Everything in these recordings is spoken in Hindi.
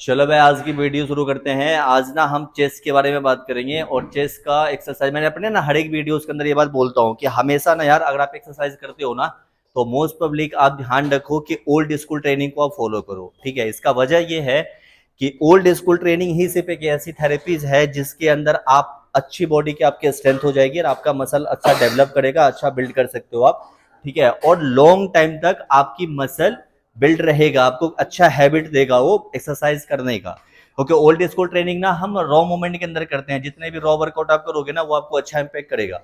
चलो भाई, आज की वीडियो शुरू करते हैं। आज ना हम चेस के बारे में बात करेंगे और चेस का एक्सरसाइज। मैंने अपने ना हर एक वीडियो के अंदर ये बात बोलता हूँ कि हमेशा ना यार, अगर आप एक्सरसाइज करते हो ना तो मोस्ट पब्लिक आप ध्यान रखो कि ओल्ड स्कूल ट्रेनिंग को आप फॉलो करो। ठीक है, इसका वजह ये है कि ओल्ड स्कूल ट्रेनिंग ही सिर्फ एक ऐसी थेरेपीज है जिसके अंदर आप अच्छी बॉडी की आपकी स्ट्रेंथ हो जाएगी और आपका मसल अच्छा डेवलप करेगा, अच्छा बिल्ड कर सकते हो आप। ठीक है, और लॉन्ग टाइम तक आपकी मसल बिल्ड रहेगा, आपको अच्छा हैबिट देगा वो एक्सरसाइज करने का। क्योंकि ओल्ड स्कूल ट्रेनिंग ना हम रॉ मूवमेंट के अंदर करते हैं। जितने भी रॉ वर्कआउट आप करोगे ना वो आपको अच्छा इंपैक्ट करेगा।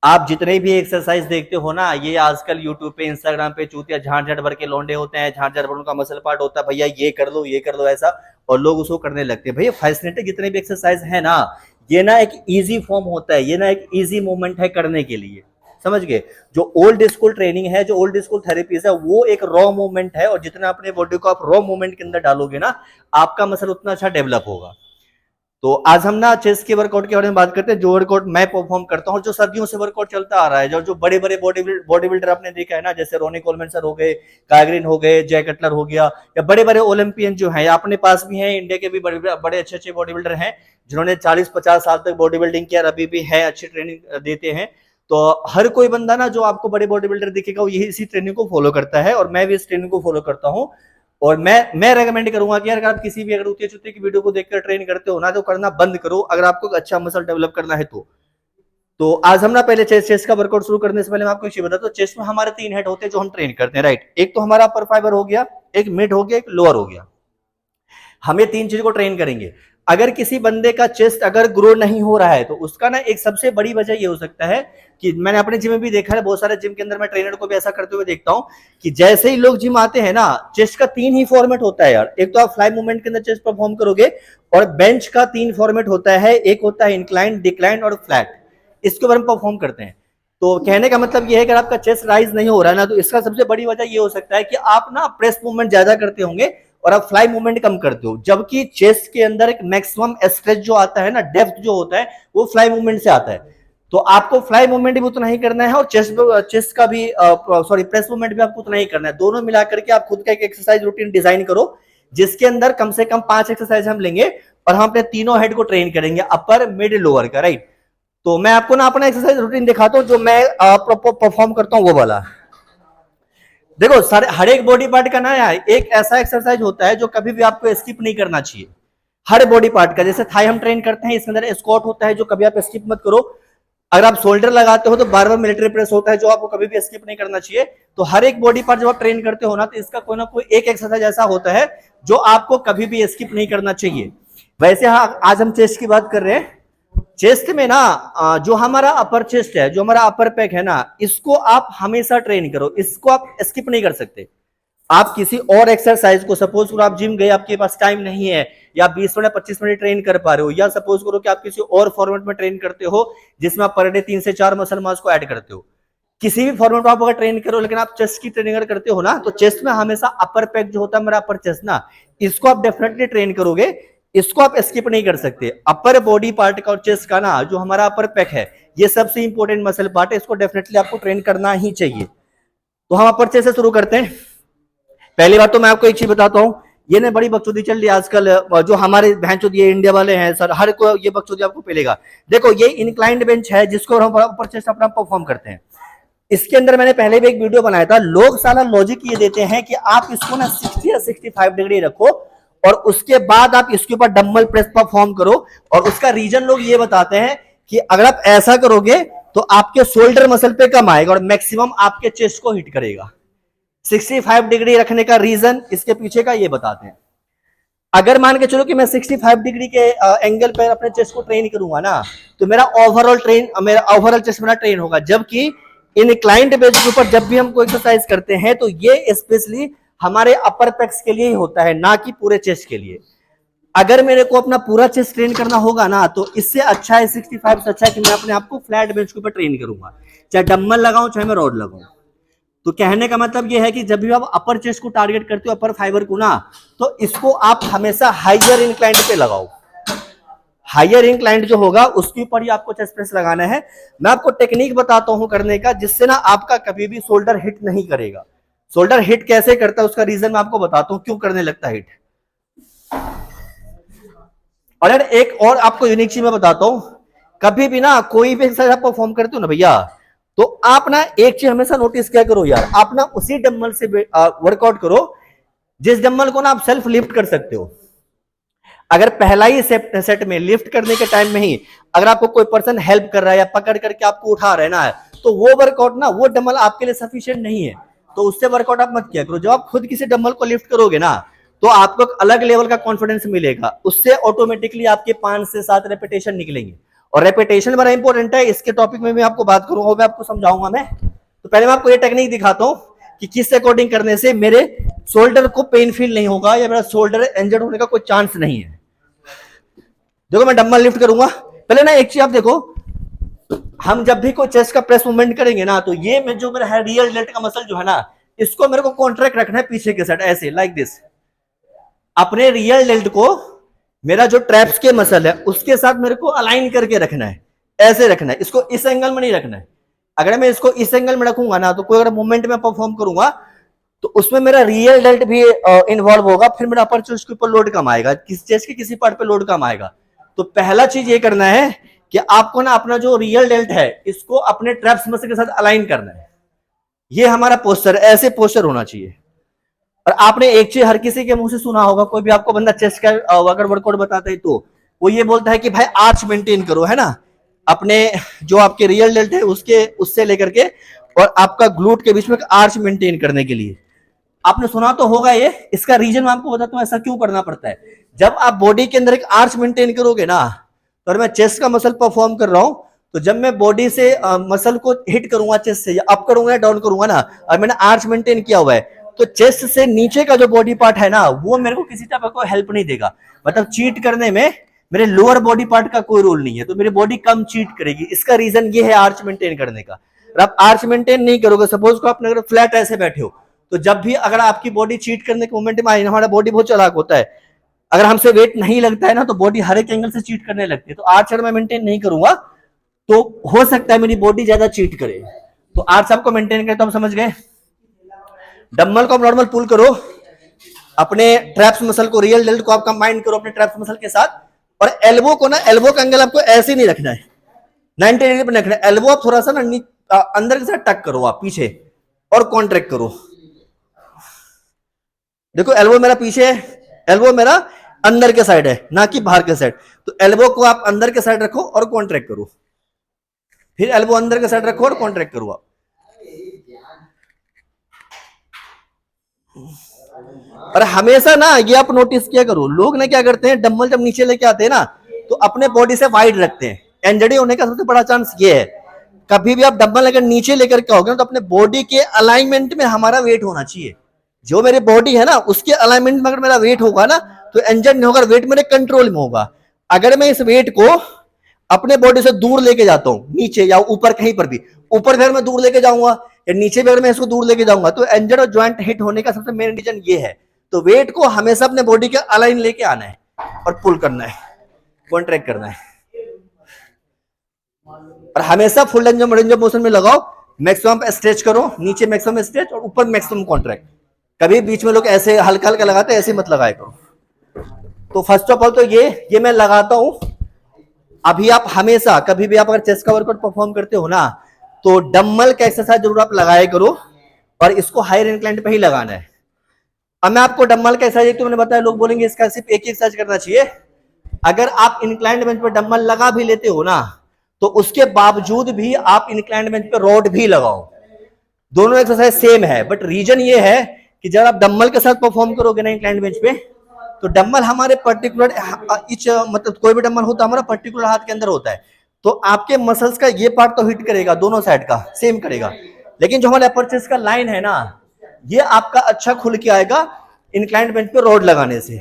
आप जितने भी एक्सरसाइज देखते हो ना, ये आजकल यूट्यूब पे इंस्टाग्राम पे चूतिया झाड़ झाड़ भर के लौंडे होते हैं, झाड़ झाड़ भर उनका मसल पार्ट होता है, भैया ये कर लो ये कर लो ऐसा, और लोग उसको करने लगते हैं। भैया फैसिनेटिंग जितने भी एक्सरसाइज है ना, ये ना एक इजी फॉर्म होता है, ये ना एक इजी मूवमेंट है करने के लिए। समझ गए? जो ओल्ड स्कूल ट्रेनिंग है, जो ओल्ड स्कूल थेरेपीज है, वो एक रॉ मूवमेंट है, और जितना अपने बॉडी को आप रॉ मूवमेंट के अंदर डालोगे ना, आपका मसल उतना अच्छा डेवलप होगा। तो आज हम ना चेस्ट के वर्कआउट के बारे में बात करते हैं, जो वर्कआउट मैं परफॉर्म करता हूँ, जो सर्दियों से वर्कआउट चलता आ रहा है। जो बड़े बड़े बॉडी बिल्डर आपने देखा है ना, जैसे रोनी कोलमैन सर हो गए, कायग्रीन हो गए, जय कटलर हो गया, या बड़े बड़े ओलंपियन जो है अपने पास भी हैं, इंडिया के भी बड़े बड़े अच्छे अच्छे बॉडी बिल्डर हैं जिन्होंने 40-50 साल तक बॉडी बिल्डिंग किया, अभी भी है, अच्छी ट्रेनिंग देते हैं। तो हर कोई बंदा ना जो आपको बड़े बॉडी बिल्डर दिखेगा वो यही इसी ट्रेनिंग को फॉलो करता है, और मैं भी इस ट्रेनिंग को फॉलो करता हूँ। और मैं रेकमेंड करूंगा कि यार, अगर आप किसी भी अगर ऊंचे चुते की वीडियो को देखकर ट्रेन करते हो ना, तो करना बंद करो अगर आपको अच्छा मसल डेवलप करना है तो आज हम ना पहले चेस्ट का वर्कआउट शुरू करने से पहले मैं आपको एक चीज बता दूं। चेस्ट में हमारे 3 हेड होते हैं जो हम ट्रेन करते हैं, राइट। एक तो हमारा अपर फाइबर हो गया, एक मिड हो गया, एक लोअर हो गया। हम ये 3 चीज को ट्रेन करेंगे। अगर किसी बंदे का चेस्ट अगर ग्रो नहीं हो रहा है तो उसका ना एक सबसे बड़ी वजह ये हो सकता है कि मैंने अपने जिम में भी देखा है, बहुत सारे जिम के अंदर मैं ट्रेनर को भी ऐसा करते हुए देखता हूं कि जैसे ही लोग जिम आते हैं ना, चेस्ट का 3 ही फॉर्मेट होता है यार। एक तो आप फ्लाई मूवमेंट के अंदर चेस्ट परफॉर्म करोगे, और बेंच का 3 फॉर्मेट होता है, एक होता है इंक्लाइन, डिक्लाइन और फ्लैट। इसके ऊपर हम परफॉर्म करते हैं। तो कहने का मतलब ये है कि अगर आपका चेस्ट राइज नहीं हो रहा है ना, तो इसका सबसे बड़ी वजह ये हो सकता है कि आप ना प्रेस मूवमेंट ज्यादा करते होंगे और आप फ्लाई मूवमेंट कम करते हो। जबकि चेस्ट के अंदर एक मैक्सिमम स्ट्रेच जो आता है ना, डेप्थ जो होता है, वो फ्लाई मूवमेंट से आता है। तो आपको फ्लाई मूवमेंट भी उतना ही करना है और चेस्ट का भी प्रेस मूवमेंट भी आपको उतना ही करना है। दोनों मिलाकर के आप खुद का एक एक्सरसाइज रूटीन डिजाइन करो, जिसके अंदर कम से कम 5 एक्सरसाइज हम लेंगे और हम अपने तीनों हेड को ट्रेन करेंगे, अपर मिड लोअर का, राइट। तो मैं आपको ना अपना एक्सरसाइज रूटीन दिखाता हूं, जो मैं परफॉर्म करता हूं वो वाला। देखो सारे हर एक बॉडी पार्ट का ना यार एक ऐसा एक्सरसाइज होता है जो कभी भी आपको स्किप नहीं करना चाहिए। हर बॉडी पार्ट का, जैसे थाई हम ट्रेन करते हैं, इसके अंदर स्क्वाट होता है जो कभी आप स्किप मत करो। अगर आप शोल्डर लगाते हो तो बार बार मिलिट्री प्रेस होता है जो आपको कभी भी स्किप नहीं करना चाहिए। तो हर एक बॉडी पार्ट जब आप ट्रेन करते हो ना कोई एक एक्सरसाइज ऐसा होता है जो आपको कभी भी स्किप नहीं करना चाहिए। वैसे हाँ, आज हम चेस्ट की बात कर रहे हैं। चेस्ट में ना जो हमारा अपर चेस्ट है, जो हमारा अपर पैक है ना, इसको आप हमेशा ट्रेन करो, इसको आप स्किप नहीं कर सकते। आप किसी और एक्सरसाइज को, सपोज करो आप जिम गए, आपके पास टाइम नहीं है, या 20 मिनट 25 मिनट ट्रेन कर पा रहे हो, या सपोज करो कि आप किसी और फॉर्मेट में ट्रेन करते हो जिसमें आप पर डे 3 से 4 मसल मास को ऐड करते हो। किसी भी फॉर्मेट में आप अगर ट्रेन करो, लेकिन आप चेस्ट की ट्रेनिंग करते हो ना, तो चेस्ट में हमेशा अपर पैक जो होता है, मेरा अपर चेस्ट ना, इसको आप डेफिनेटली ट्रेन करोगे। इसको आप स्किप नहीं कर सकते। अपर बॉडी पार्ट का और चेस्ट का ना, जो हमारा अपर पैक है, ये सबसे इंपॉर्टेंट मसल पार्ट है, इसको डेफिनेटली आपको ट्रेन करना ही चाहिए। तो हम अपर चेस्ट से शुरू करते हैं। पहली बात तो मैं आपको एक चीज बताता हूं, ये ना बड़ी बकचोदी चल रही है आजकल, जो हमारे भैंचोद ये इंडिया वाले हैं सर, हर को ये बकचोदी आपको मिलेगा। देखो ये इंक्लाइंड बेंच है जिसको हम अपर चेस्ट अपना परफॉर्म करते हैं। इसके अंदर मैंने पहले भी एक वीडियो बनाया था। लोग सारा लॉजिक ये देते हैं कि आप इसको ना 60 या 65 डिग्री रखो और उसके बाद आप इसके ऊपर डंबल प्रेस परफॉर्म करो, और उसका रीजन लोग ये बताते हैं कि अगर आप ऐसा करोगे तो आपके शोल्डर मसल पे कम आएगा और मैक्सिमम आपके चेस्ट को हिट करेगा। 65 डिग्री रखने का रीजन इसके पीछे का ये बताते हैं। अगर मान के चलो कि मैं 65 डिग्री के एंगल पर अपने चेस्ट को ट्रेन करूंगा ना, तो मेरा ओवरऑल चेस्ट मेरा ट्रेन होगा। जबकि इंक्लाइंड बेस के ऊपर जब भी हम कोई एक्सरसाइज करते हैं तो ये स्पेशली हमारे अपर पैक्स के लिए ही होता है, ना कि पूरे चेस्ट के लिए। अगर मेरे को अपना पूरा चेस्ट ट्रेन करना होगा ना, तो इससे अच्छा है 65 से अच्छा है कि मैं अपने आप को फ्लैट बेंच के ऊपर ट्रेन करूंगा, चाहे डंबल लगाऊं चाहे मैं रॉड लगाऊं। तो कहने का मतलब यह है कि जब भी आप अपर चेस्ट को टारगेट करते हो, अपर फाइबर को ना, तो इसको आप हमेशा हाइयर इंक्लाइंड पे लगाओ। हाइयर इंक्लाइंड जो होगा उसके ऊपर ही आपको चेस्ट प्रेस लगाना है। मैं आपको टेक्निक बताता हूं करने का, जिससे ना आपका कभी भी शोल्डर हिट नहीं करेगा। शोल्डर हिट कैसे करता है उसका रीजन मैं आपको बताता हूं, क्यों करने लगता है हिट। और यार एक और आपको यूनिक चीज मैं बताता हूं, कभी भी ना कोई भी एक्सरसाइज आप परफॉर्म करते हो ना भैया, तो आप ना एक चीज हमेशा नोटिस क्या करो यार, आप ना उसी डंबल से वर्कआउट करो जिस डंबल को ना आप सेल्फ लिफ्ट कर सकते हो। अगर पहला ही सेट में लिफ्ट करने के टाइम में ही अगर आपको कोई पर्सन हेल्प कर रहा है या पकड़ करके आपको उठा रहा है ना, तो वो वर्कआउट ना, वो डंबल आपके लिए सफिशिएंट नहीं है, तो उससे वर्कआउट आप मत किया करो। जब आप खुद किसी डंबल को लिफ्ट करोगे ना, तो आपको एक अलग लेवल का कॉन्फिडेंस मिलेगा, उससे ऑटोमेटिकली आपके 5 से 7 रेपिटेशन निकलेंगे। और रेपिटेशन बड़ा इंपॉर्टेंट है, इसके टॉपिक में भी आपको बात करूंगा, मैं आपको समझाऊंगा मैं। तो पहले मैं आपको ये टेक्निक दिखाता हूं कि किस अकॉर्डिंग करने से मेरे शोल्डर को पेन फील नहीं होगा या मेरा शोल्डर इंजर्ड होने का कोई चांस नहीं है। देखो मैं डंबल लिफ्ट करूंगा, पहले ना एक चीज आप देखो, हम जब भी कोई चेस्ट का प्रेस मूवमेंट करेंगे ना, तो ये में जो मेरा है रियल डेल्ट का मसल जो है ना, इसको मेरे को कॉन्ट्रैक्ट रखना है पीछे के साइड, ऐसे लाइक दिस। अपने रियल डेल्ट को मेरा जो ट्रैप्स के मसल है उसके साथ मेरे को अलाइन करके रखना है, ऐसे रखना है, इसको इस एंगल में नहीं रखना है। अगर मैं इसको इस एंगल में रखूंगा ना, तो कोई अगर मूवमेंट में परफॉर्म करूंगा तो उसमें मेरा रियल डेल्ट भी इन्वॉल्व होगा, फिर मेरा अपर चेस्ट के ऊपर लोड कम आएगा, किस चेस्ट के किसी पार्ट पे लोड कम आएगा। तो पहला चीज ये करना है कि आपको ना अपना जो रियल डेल्ट है इसको अपने ट्रैप्स मसल के साथ अलाइन करना है। ये हमारा पोस्टर, ऐसे पोस्टर होना चाहिए। और आपने एक चीज हर किसी के मुंह से सुना होगा, कोई भी आपको बंदा चेस्ट का अगर वर्कआउट बताता है तो वो ये बोलता है कि भाई आर्च मेंटेन करो, है ना, अपने जो आपके रियल डेल्ट है उसके उससे लेकर के और आपका ग्लूट के बीच में आर्च मेंटेन करने के लिए। आपने सुना तो होगा ये, इसका रीजन मैं आपको बताता हूं ऐसा क्यों करना पड़ता है। जब आप बॉडी के अंदर एक आर्च मेंटेन करोगे ना, तो मैं चेस्ट का मसल परफॉर्म कर रहा हूं, तो जब मैं बॉडी से मसल को हिट करूंगा चेस्ट से, या अप करूंगा या डाउन करूंगा ना, और मैंने आर्च मेंटेन किया हुआ है, तो चेस्ट से नीचे का जो बॉडी पार्ट है ना, वो मेरे को किसी टाइप का हेल्प नहीं देगा। मतलब चीट करने में मेरे लोअर बॉडी पार्ट का कोई रोल नहीं है, तो मेरी बॉडी कम चीट करेगी। इसका रीजन ये है आर्च मेंटेन करने का। और आप आर्च मेंटेन नहीं करोगे, सपोज को आपने अगर फ्लैट ऐसे बैठे हो, तो जब भी अगर आपकी बॉडी चीट करने के मोमेंट में आई, हमारा बॉडी बहुत चालाक होता है, अगर हमसे वेट नहीं लगता है ना, तो बॉडी हर एक एंगल से चीट करने लगती है। तो आर्च अगर मैं मेंटेन नहीं करूंगा तो हो सकता है मेरी बॉडी ज्यादा चीट करे। तो आर्च आपको मेंटेन करें, तो हम समझ गए। डंबल को आप नॉर्मल पुल करो, अपने ट्रैप्स मसल को, रियल डेल्ट को आप कंबाइन करो अपने ट्रैप्स मसल के साथ। और एल्बो को ना, एल्बो का एंगल आपको ऐसे नहीं रखना है, 90 डिग्री पर रखना है। एल्बो आप थोड़ा सा ना अंदर के साथ टक करो, आप पीछे और कॉन्ट्रैक्ट करो। देखो एल्बो मेरा पीछे है, एल्बो मेरा अंदर के साइड है, ना कि बाहर के साइड। तो एल्बो को आप अंदर के साइड रखो और कॉन्ट्रैक्ट करो, फिर एल्बो अंदर के साइड रखो और कॉन्ट्रैक्ट करो आप। और हमेशा ना ये आप नोटिस किया करो, लोग ना क्या करते हैं, डंबल जब नीचे लेके आते हैं ना, तो अपने बॉडी से वाइड रखते हैं। इंजरी होने का सबसे बड़ा चांस ये है। कभी भी आप डंबल अगर नीचे लेकर के आओगे, तो अपने बॉडी के अलाइनमेंट में हमारा वेट होना चाहिए। जो मेरी बॉडी है ना, उसके अलाइनमेंट में अगर मेरा वेट होगा ना, तो इंजर्ड नहीं होगा, वेट मेरे कंट्रोल में होगा। अगर मैं इस वेट को अपने बॉडी से दूर लेके जाता हूं, नीचे या ऊपर कहीं पर भी, ऊपर अगर मैं दूर लेके जाऊंगा या नीचे भी अगर मैं इसको दूर लेके जाऊंगा, तो इंजर्ड और ज्वाइंट हिट होने का सबसे मेन रीजन ये है। तो वेट को हमेशा अपने बॉडी के अलाइन लेके आना है और पुल करना है, कॉन्ट्रैक्ट करना है। और हमेशा फुल रेंज ऑफ मोशन में लगाओ, मैक्सिमम स्ट्रेच करो, नीचे मैक्सिमम स्ट्रेच और ऊपर मैक्सिमम कॉन्ट्रैक्ट। कभी बीच में लोग ऐसे हल्का हल्का लगाते हैं, ऐसे मत लगाया करो। तो फर्स्ट ऑफ ऑल तो ये मैं लगाता हूं। अभी आप हमेशा कभी भी आप अगर चेस्ट का वर्कआउट परफॉर्म करते हो ना, तो डंबल का एक्सरसाइज जरूर आप लगाया करो, और इसको हायर इंक्लाइन पे ही लगाना है। अब मैं आपको डंबल का एक्सरसाइज, तो मैंने बताया, लोग बोलेंगे इसका सिर्फ एक ही एक्सरसाइज करना चाहिए। अगर आप इंक्लाइंड बेंच पे डंबल लगा भी लेते हो ना, तो उसके बावजूद भी आप इंक्लाइंड बेंच पे रॉड भी लगाओ। दोनों एक्सरसाइज सेम है, बट रीजन ये है कि जब आप डंबल के साथ परफॉर्म करोगे ना इंक्लाइंड बेंच पे, तो डंबल हमारे पर्टिकुलर मतलब कोई भी डंबल होता है हमारा पर्टिकुलर हाथ के अंदर होता है, तो आपके मसल्स का ये पार्ट तो हिट करेगा, दोनों साइड का सेम करेगा। लेकिन जो हमारे अपर चेस्ट का लाइन है ना, ये आपका अच्छा खुल के आएगा इंक्लाइंड बेंच पे रॉड लगाने से।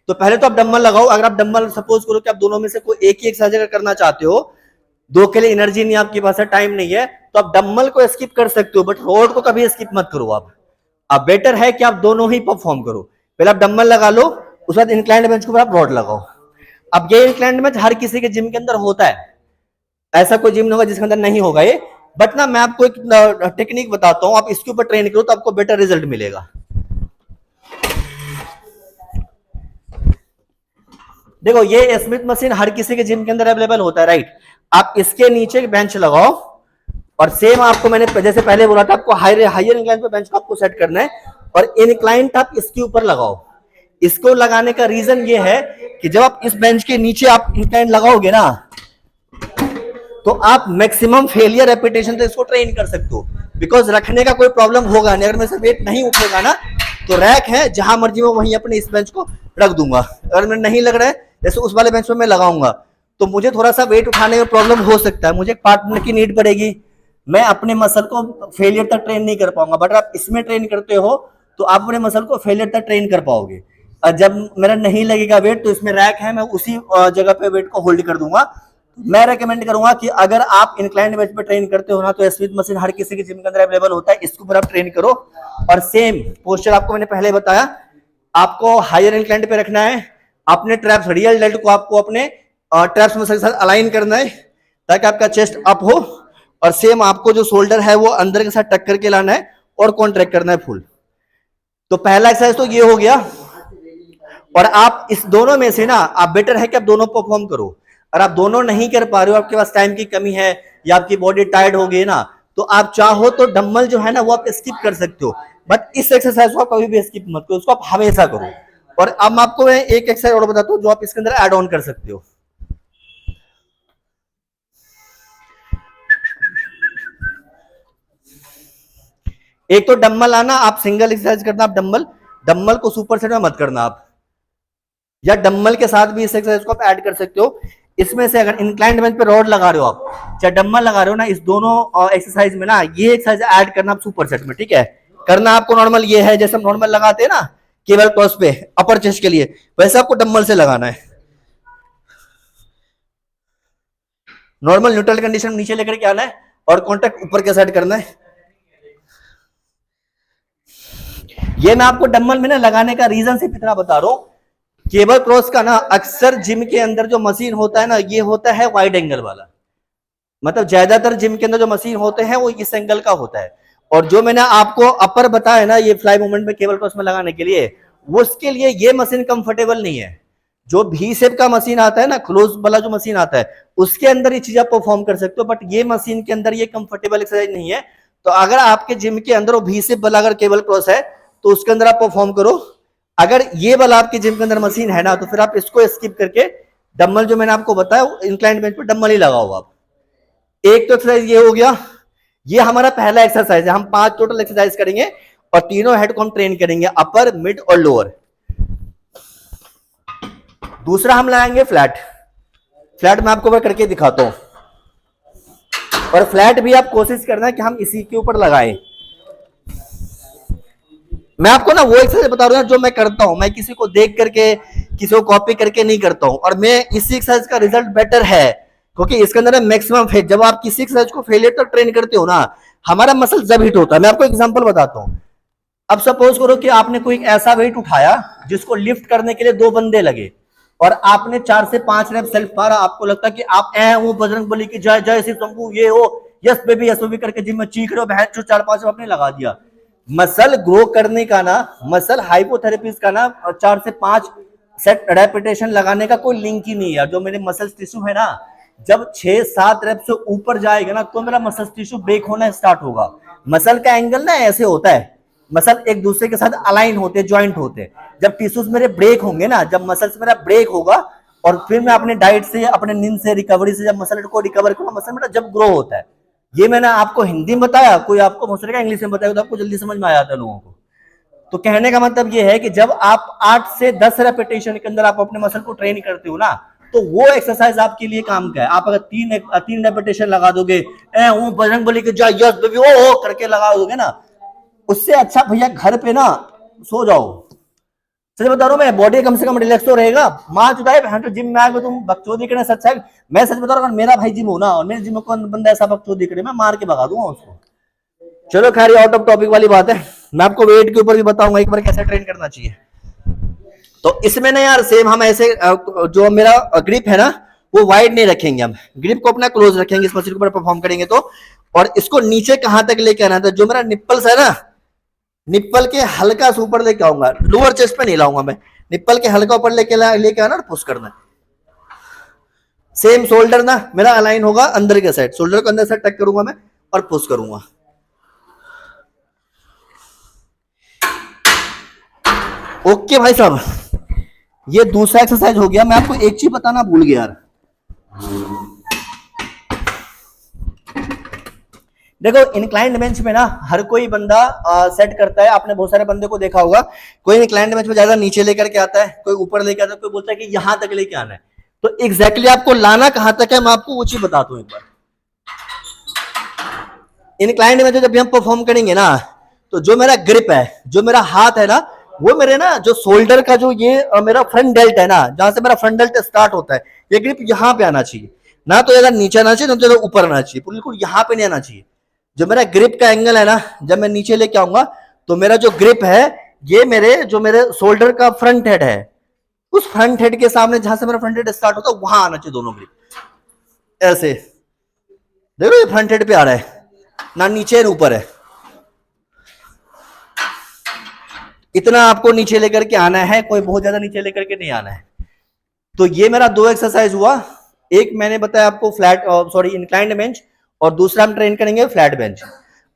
तो पहले तो आप डंबल लगाओ। अगर आप डंबल सपोज करो कि आप दोनों में से कोई एक ही एक्सरसाइज अगर करना चाहते हो, दो के लिए एनर्जी नहीं, आपके पास है, टाइम नहीं है, तो आप डंबल को स्किप कर सकते हो, बट रॉड को कभी स्किप मत करो। आप बेटर है कि आप दोनों ही परफॉर्म करो। पहले आप डंबल लगा लो, उसके बाद इंक्लाइंड बेंच के ऊपर आप रॉड लगाओ। अब ये इंक्लाइंड बेंच हर किसी के जिम के अंदर होता है, ऐसा कोई जिम नहीं होगा जिसके अंदर नहीं होगा ये। बट ना मैं आपको एक टेक्निक बताता हूं, आप इसके ऊपर ट्रेन करो तो आपको बेटर रिजल्ट मिलेगा। देखो ये स्मिथ मशीन हर किसी के जिम के अंदर अवेलेबल होता है, राइट। आप इसके नीचे बेंच लगाओ और सेम आपको मैंने जैसे पहले बोला था, आपको हायर इंक्लाइन पे बेंच को आपको सेट करना है और इंक्लाइन आप इसके ऊपर लगाओ। इसको लगाने का रीजन ये है कि जब आप इस बेंच के नीचे आप इंक्लाइन लगाओगे ना, तो आप मैक्सिमम फेलियर रेपिटेशन से इसको ट्रेन कर सकते हो, बिकॉज रखने का कोई प्रॉब्लम होगा नहीं। अगर मेरे से वेट नहीं उठेगा ना, तो रैक है जहां मर्जी में वहीं अपने इस बेंच को रख दूंगा। अगर मैं नहीं लग रहा है जैसे उस वाले बेंच पे मैं लगाऊंगा, तो मुझे थोड़ा सा वेट उठाने में प्रॉब्लम हो सकता है, मुझे एक पार्टनर की नीड पड़ेगी, मैं अपने मसल को फेलियर तक ट्रेन नहीं कर पाऊंगा। बट आप इसमें ट्रेन करते हो तो आप अपने मसल को फेलियर तक ट्रेन कर पाओगे। और जब मेरा नहीं लगेगा वेट, तो इसमें रैक है, मैं उसी जगह पे वेट को होल्ड कर दूंगा। मैं रेकमेंड करूंगा कि अगर आप इंक्लाइंड बेंच पे ट्रेन करते हो ना, तो स्मिथ मशीन हर किसी के जिम के अंदर अवेलेबल होता है, इसके ऊपर आप ट्रेन करो। और सेम पोस्चर आपको मैंने पहले बताया, आपको हायर इंक्लाइंड पे रखना है, अपने ट्रैप्स रियल डेल्ट को आपको अपने ट्रैप्स मसल के साथ अलाइन करना है ताकि आपका चेस्ट अप हो, और सेम आपको जो शोल्डर है वो अंदर के साथ टक्कर के लाना है और कॉन्ट्रैक्ट करना है फुल। तो पहला एक्सरसाइज तो ये हो गया। और आप इस दोनों में से ना, आप बेटर है कि आप दोनों परफॉर्म करो। और आप दोनों नहीं कर पा रहे हो, आपके पास टाइम की कमी है या आपकी बॉडी टायर्ड हो गई ना, तो आप चाहो तो डम्बल जो है ना वो आप स्किप कर सकते हो, बट इस एक्सरसाइज को आप कभी भी स्किप मत करो, उसको आप हमेशा करो। और अब आपको मैं एक एक्सरसाइज और बताता हूँ जो आप इसके अंदर ऐड ऑन कर सकते हो। एक तो डम्बल आना, आप सिंगल एक्सरसाइज करना, आप डम्बल को सुपर सेट में मत करना आप, या डम्बल के साथ भी इस एक्सरसाइज को आप ऐड कर सकते हो। इसमें से अगर इंक्लाइंड बेंच पे रॉड लगा रहे हो आप, चाहे डम्बल लगा रहे हो ना, इस दोनों एक्सरसाइज में ना ये एक्सरसाइज ऐड करना आप सुपर सेट में, ठीक है। करना आपको नॉर्मल ये है, जैसे हम नॉर्मल लगाते हैं ना केबल क्रॉस पे अपर चेस्ट के लिए, वैसे आपको डम्बल से लगाना है। नॉर्मल न्यूट्रल कंडीशन में नीचे लेकर के आना है और कॉन्टेक्ट ऊपर के साइड करना है। ये मैं आपको डम्बल में ना लगाने का रीजन सिर्फ इतना बता रहा हूं, केबल क्रॉस का ना अक्सर जिम के अंदर जो मशीन होता है ना, ये होता है वाइड एंगल वाला, मतलब ज्यादातर जिम के अंदर जो मशीन होते हैं वो इस एंगल का होता है। और जो मैंने आपको अपर बताया ना ये फ्लाई मूवमेंट में केबल क्रॉस में लगाने के लिए, वो उसके लिए ये मशीन कंफर्टेबल नहीं है। जो भी शेप का मशीन आता है ना, क्लोज वाला जो मशीन आता है, उसके अंदर ये चीज आप परफॉर्म कर सकते हो, बट ये मशीन के अंदर ये कंफर्टेबल एक्सरसाइज नहीं है। तो अगर आपके जिम के अंदर वो भी शेप वाला अगर केबल क्रॉस है तो उसके अंदर आप परफॉर्म करो। अगर ये वाला आपके जिम के अंदर मशीन है ना, तो फिर आप इसको स्किप करके डम्बल जो मैंने आपको बताया इंक्लाइंड बेंच पे डम्बल ही लगाओ आप। एक तो एक्सरसाइज ये हो गया, ये हमारा पहला एक्सरसाइज है। हम 5 टोटल एक्सरसाइज करेंगे और तीनों हेड को हम ट्रेन करेंगे, अपर, मिड और लोअर। दूसरा हम लगाएंगे फ्लैट। फ्लैट मैं आपको करके दिखाता हूं, और फ्लैट भी आप कोशिश करना है कि हम इसी के ऊपर लगाएं। मैं आपको ना वो एक्सरसाइज बता रहा हूं जो मैं करता हूं, मैं किसी को देख करके किसी को कॉपी करके नहीं करता हूं, और मैं इसी एक्सरसाइज का रिजल्ट बेटर है क्योंकि इसके अंदर मैक्सिमम फेट। जब आप किसी एक्सरसाइज को फेलियर तक ट्रेन करते हो ना, हमारा मसल जब हिट होता है। मैं आपको एग्जांपल बताता हूं। अब सपोज करो कि आपने कोई ऐसा वेट उठाया जिसको लिफ्ट करने के लिए 2 बंदे लगे, और आपने 4 से 5 रैप सेल्फ मारा। आपको लगता है कि आप वो बजरंग बली की जय जय श्री शंभू ये हो, यस बेबी यस बेबी करके जिम में चीख रहे हो, बहन जो 4-5 आपने लगा दिया। मसल ग्रो करने का ना, मसल हाइपोथेरेपीज का ना 4 से 5 सेट रेपिटेशन लगाने का कोई लिंक ही नहीं है। जो मेरे मसल टिश्यू है ना, जब 6-7 रेप से ऊपर जाएगा ना, तो मेरा मसल टिश्यू ब्रेक होना स्टार्ट होगा। मसल का एंगल ना ऐसे होता है, मसल एक दूसरे के साथ अलाइन होते हैं, ज्वाइंट होते हैं। जब टिश्यूज मेरे ब्रेक होंगे ना, जब मसल्स मेरा ब्रेक होगा, और फिर मैं अपने डाइट से, अपने नींद से, रिकवरी से जब मसल को रिकवर करूंगा, मसल मेरा जब ग्रो होता है। ये मैंने आपको हिंदी में बताया, कोई आपको दूसरे का इंग्लिश में बताया तो आपको जल्दी समझ में आ जाता है लोगों को। तो कहने का मतलब ये है कि जब आप 8 से 10 रेपिटेशन के अंदर आप अपने मसल को ट्रेन करते हो ना, तो वो एक्सरसाइज आपके लिए काम का है। आप अगर 3 रेपिटेशन लगा दोगे, वो बजरंग बली के जय यस बेबी ओ करके लगा दोगे ना, उससे अच्छा भैया घर पे ना सो जाओ। सच बता रहा हूं मैं, बॉडी कम से कम रिलैक्स तो रहेगा। मां चुदाए बहन तो जिम में आए तुम बकचोदी करने सच है। मैं सच बता रहा हूं, अगर मेरा भाई जिम हो ना और मेरे जिम में कोई बंदा ऐसा बकचोदी करे, मैं मार के भगा दूंगा उसको। चलो खैर, आउट ऑफ टॉपिक वाली बात है। मैं आपको वेट के ऊपर भी बताऊंगा एक बार कैसे ट्रेन करना चाहिए। तो इसमें ना यार सेम हम ऐसे जो मेरा ग्रिप है ना, वो वाइड नहीं रखेंगे, हम ग्रिप को अपना क्लोज रखेंगे इस मशीन के ऊपर परफॉर्म करेंगे तो। और इसको नीचे कहां तक लेके आना था, जो मेरा निप्पल्स है ना, निप्पल के हल्का से ऊपर लेके आऊंगा, लोअर चेस्ट पे नहीं लाऊंगा मैं, निप्पल के हल्का ऊपर लेके आना और पुश करना है। सेम शोल्डर ना मेरा अलाइन होगा अंदर के साइड, शोल्डर को अंदर से टक करूंगा मैं और पुश करूंगा। ओके भाई साहब, ये दूसरा एक्सरसाइज हो गया। मैं आपको एक चीज बताना भूल गया यार, देखो इंक्लाइंड बेंच में ना हर कोई बंदा सेट करता है। आपने बहुत सारे बंदे को देखा होगा, कोई इंक्लाइंड बेंच में ज्यादा नीचे लेकर के आता है, कोई ऊपर लेकर आता है, कोई बोलता है कि यहां तक लेके आना है। तो एग्जैक्टली आपको लाना कहां तक है मैं आपको वो चीज बताता हूं एक बार। इंक्लाइंड में जब हम परफॉर्म करेंगे ना, तो जो मेरा ग्रिप है, जो मेरा हाथ है ना, वो मेरे ना जो शोल्डर का जो ये मेरा फ्रंट डेल्ट है ना, जहां से मेरा फ्रंट डेल्ट स्टार्ट होता है, ये ग्रिप यहाँ पे आना चाहिए, ना तो ज्यादा नीचे आना चाहिए, ना तो ज्यादा ऊपर आना चाहिए, बिल्कुल यहाँ पे नहीं आना चाहिए। जो मेरा ग्रिप का एंगल है ना, जब मैं नीचे लेके आऊंगा तो मेरा जो ग्रिप है ये मेरे शोल्डर का फ्रंट हेड है, उस फ्रंट हेड के सामने जहां से मेरा फ्रंट हेड स्टार्ट होता है वहां आना चाहिए दोनों ग्रिप। ऐसे देखो ये फ्रंट हेड पे आ रहा है, ना नीचे ना ऊपर है, इतना आपको नीचे लेकर के आना है, कोई बहुत ज्यादा नीचे लेकर के नहीं आना है। तो ये मेरा दो एक्सरसाइज हुआ, एक मैंने बताया आपको फ्लैट सॉरी इंक्लाइंड बेंच, और दूसरा हम ट्रेन करेंगे फ्लैट बेंच।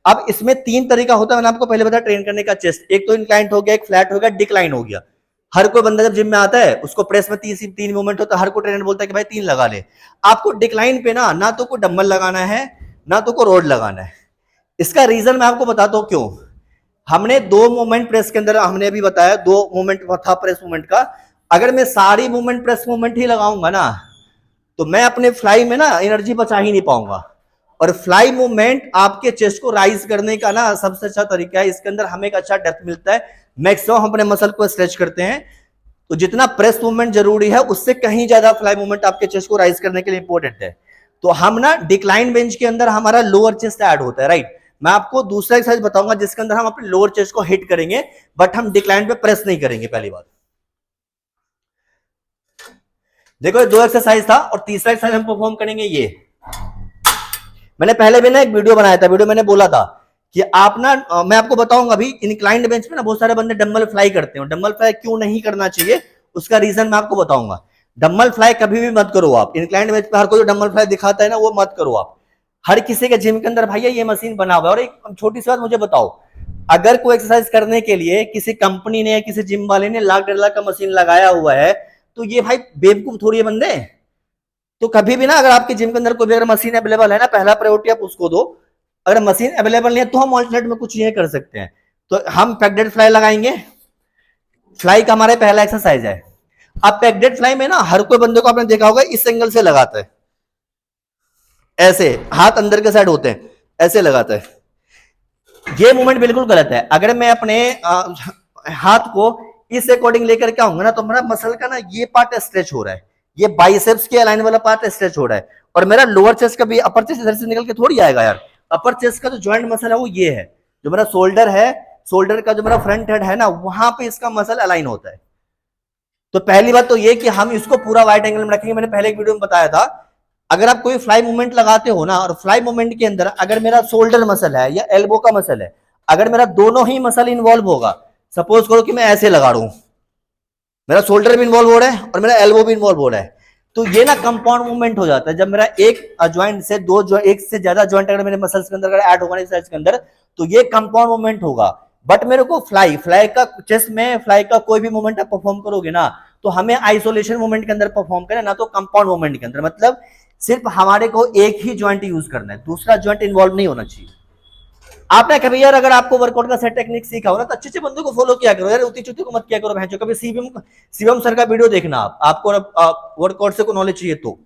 अब इसमें तीन तरीका होता है, मैंने आपको पहले बताया ट्रेन करने का चेस्ट। एक तो इंक्लाइंड हो गया, एक फ्लैट हो गया, डिक्लाइन हो गया। हर कोई बंदा जब जिम में आता है उसको प्रेस में तीन मूवमेंट होता है, हर कोई ट्रेनर बोलता है कि भाई 3 लगा ले। आपको डिक्लाइन पे ना तो कोई डंबल लगाना है, ना तो कोई रोड लगाना है। इसका रीजन मैं आपको बताता हूं क्यों। हमने 2 मूवमेंट प्रेस के अंदर हमने अभी बताया, 2 मूवमेंट था प्रेस मूवमेंट का। अगर मैं सारी मूवमेंट प्रेस मूवमेंट ही लगाऊंगा ना, तो मैं अपने फ्लाई में ना एनर्जी बचा ही नहीं पाऊंगा। और फ्लाई मूवमेंट आपके चेस्ट को राइज करने का ना सबसे अच्छा तरीका है, इसके अंदर हमें एक अच्छा डेप्थ मिलता है, मैक्सिमम हम अपने मसल को स्ट्रेच करते हैं। तो जितना प्रेस मूवमेंट जरूरी है उससे कहीं ज्यादा फ्लाई मूवमेंट आपके चेस्ट को राइज करने के लिए इंपॉर्टेंट है। तो हम ना डिक्लाइन बेंच के अंदर हमारा लोअर चेस्ट ऐड होता है, राइट। मैं आपको दूसरा एक्सरसाइज बताऊंगा जिसके अंदर हम अपने लोअर चेस्ट को हिट करेंगे, बट हम डिक्लाइन पे प्रेस नहीं करेंगे। पहली बात देखो, 2 एक्सरसाइज था, और तीसरा एक्सरसाइज हम परफॉर्म करेंगे ये। मैंने पहले भी ना एक वीडियो बनाया था, वीडियो मैंने बोला था कि आप ना मैं आपको बताऊंगा अभी, इंक्लाइंड बेंच में ना बहुत सारे बंदे डंबल फ्लाई करते हैं। डंबल फ्लाई क्यों नहीं करना चाहिए उसका रीजन मैं आपको बताऊंगा। डंबल फ्लाई कभी भी मत करो आप, इंक्लाइंड बेंच पे हर कोई डंबल फ्लाई दिखाता है ना, वो मत करो आप। हर किसी के जिम के अंदर भैया ये मशीन बना हुआ है। और एक छोटी सी बात मुझे बताओ, अगर कोई एक्सरसाइज करने के लिए किसी कंपनी ने या किसी जिम वाले ने लाख 1.5 लाख का मशीन लगाया हुआ है, तो ये भाई बेवकूफ थोड़ी है बंदे। तो कभी भी ना अगर आपके जिम के अंदर कोई भी अगर मशीन अवेलेबल है ना, पहला प्रायोरिटी आप उसको दो। अगर मशीन अवेलेबल नहीं है तो हम ऑल्टरनेट में कुछ ये कर सकते हैं। तो हम पैकडेड फ्लाई लगाएंगे, फ्लाई का हमारा पहला एक्सरसाइज है। अब पैकडेड फ्लाई में ना हर कोई बंदे को आपने देखा होगा इस एंगल से लगाता है, ऐसे हाथ अंदर के साइड होते हैं, ऐसे लगाता है। ये मूवमेंट बिल्कुल गलत है। अगर मैं अपने हाथ को इस अकॉर्डिंग लेकर के आऊंगा ना, तो मेरा मसल का ना ये पार्ट स्ट्रेच हो रहा है, ये बाइसेप्स के अलाइन वाला पार्ट स्ट्रेच हो रहा है, और मेरा लोअर चेस्ट का भी, अपर चेस्ट इधर से निकल के थोड़ी आएगा यार। अपर चेस्ट का जो ज्वाइंट मसल है वो ये है, जो मेरा शोल्डर है, शोल्डर का जो मेरा फ्रंट हेड है ना, वहां पे इसका मसल अलाइन होता है। तो पहली बात तो ये कि हम इसको पूरा वाइट एंगल में रखेंगे। मैंने पहले एक वीडियो में बताया था, अगर आप कोई फ्लाई मूवमेंट लगाते हो ना, और फ्लाई मूवमेंट के अंदर अगर मेरा शोल्डर मसल है या एल्बो का मसल है, अगर मेरा दोनों ही मसल इन्वॉल्व होगा, सपोज करो कि मैं ऐसे लगा रहा हूं, मेरा शोल्डर भी इन्वॉल्व हो रहा है और मेरा एल्बो भी इन्वॉल्व हो रहा है, तो ये ना कंपाउंड मूवमेंट हो जाता है। जब मेरा एक ज्वाइंट से एक से ज्यादा ज्वाइंट अगर मेरे मसल्स के अंदर ऐड होगा एक्सरसाइज के अंदर, तो ये कंपाउंड मूवमेंट होगा। बट मेरे को फ्लाई का चेस्ट में फ्लाई का कोई भी मूवमेंट आप परफॉर्म करोगे ना, तो हमें आइसोलेशन मूवमेंट के अंदर परफॉर्म करना, ना तो कंपाउंड मूवमेंट के अंदर। मतलब सिर्फ हमारे को एक ही ज्वाइंट यूज करना है, दूसरा ज्वाइंट इन्वॉल्व नहीं होना चाहिए। आपने कभी यार अगर आपको वर्कआउट का सेट टेक्निक सीखा हो ना, तो अच्छे अच्छे बंदों को फॉलो किया करो यार, उती चुती को मत किया करो भैंचो। कभी शिवम सर का वीडियो देखना, आपको वर्कआउट से को नॉलेज चाहिए तो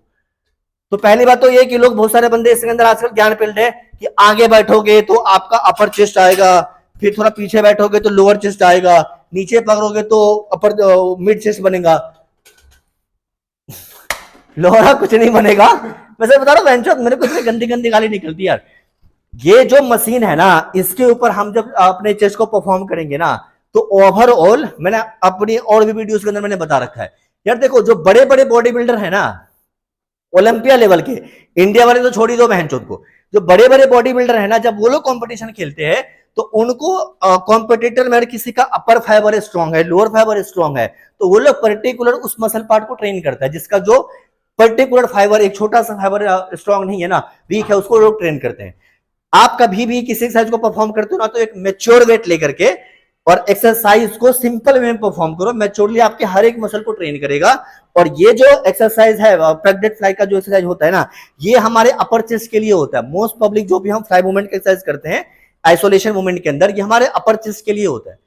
पहली बात तो ये कि लोग बहुत सारे बंदे इसके अंदर आजकल ज्ञान फील्ड है कि आगे बैठोगे तो आपका अपर चेस्ट आएगा, फिर थोड़ा पीछे बैठोगे तो लोअर चेस्ट आएगा, नीचे पकड़ोगे तो अपर मिड चेस्ट बनेगा। लोअर कुछ नहीं बनेगा। वैसे बता रहा हूँ, मेरे को गंदी गंदी गाली निकलती यार। ये जो मशीन है ना, इसके ऊपर हम जब अपने चेस्ट को परफॉर्म करेंगे ना, तो ओवरऑल मैंने अपनी और भी वीडियोस के अंदर मैंने बता रखा है यार। देखो जो बड़े बड़े बॉडी बिल्डर है ना, ओलंपिया लेवल के, इंडिया वाले तो छोड़ ही दो बहनचोद को, जो बड़े बड़े बॉडी बिल्डर है ना, जब वो लोग कंपटीशन खेलते हैं तो उनको कॉम्पिटिटर में किसी का अपर फाइबर स्ट्रांग है, लोअर फाइबर स्ट्रांग है, तो वो लोग पर्टिकुलर उस मसल पार्ट को ट्रेन करता है जिसका जो पर्टिकुलर फाइबर, एक छोटा सा फाइबर स्ट्रांग नहीं है ना, वीक है, उसको लोग ट्रेन करते हैं। आप कभी भी किसी एक्सरसाइज को परफॉर्म करते हो ना, तो एक मेच्योर वेट लेकर के और एक्सरसाइज को सिंपल वे में परफॉर्म करो, मैच्योरली आपके हर एक मसल को ट्रेन करेगा। और ये जो एक्सरसाइज है फ्रंट डेड फ्लाई का जो एक्सरसाइज होता है ना, ये हमारे अपर चेस्ट के लिए होता है। मोस्ट पब्लिक जो भी हम फ्लाई मूवमेंट का एक्सरसाइज करते हैं आइसोलेशन मूवमेंट के अंदर, ये हमारे अपर चेस्ट के लिए होता है।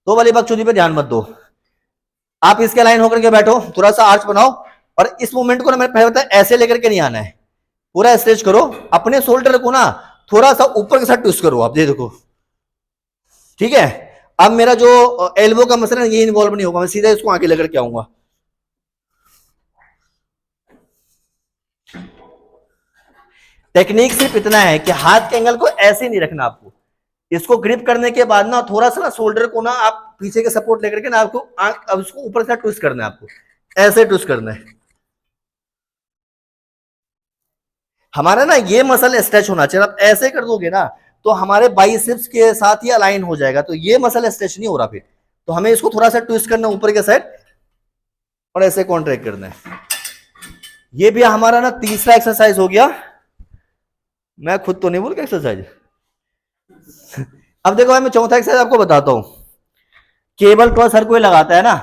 तो वाली बकचोदी पे ध्यान मत दो। आप इसके लाइन होकर के बैठो, थोड़ा सा आर्च बनाओ, और इस मूवमेंट को ना मैंने पहले बताया ऐसे लेकर के नहीं आना है, पूरा स्ट्रेच करो, अपने शोल्डर को ना थोड़ा सा ऊपर के साथ ट्विस्ट करो, आप ये देखो, ठीक है। अब मेरा जो एल्बो का मसल है ये इन्वॉल्व नहीं होगा, मैं सीधा इसको आगे लेकर के आऊंगा। टेक्निक सिर्फ इतना है कि हाथ के एंगल को ऐसे नहीं रखना आपको, इसको ग्रिप करने के बाद ना थोड़ा सा ना शोल्डर को ना आप पीछे के सपोर्ट लेकर के ना आपको अब इसको ऊपर से ट्विस्ट करना है, आपको ऐसे ट्विस्ट करना है। हमारा ना ये मसल स्ट्रेच होना चाहिए, आप ऐसे कर दोगे ना तो हमारे बाइसेप्स के साथ ही अलाइन हो जाएगा, तो ये मसल स्ट्रेच नहीं हो रहा फिर। तो हमें इसको थोड़ा सा ट्विस्ट करना ऊपर के साइड और ऐसे कॉन्ट्रैक्ट करना है। ये भी हमारा ना तीसरा एक्सरसाइज हो गया। मैं खुद तो नहीं बोल के एक्सरसाइज। अब देखो भाई, मैं चौथा एक्सरसाइज आपको बताता हूं। केबल क्रॉस हर कोई लगाता है ना,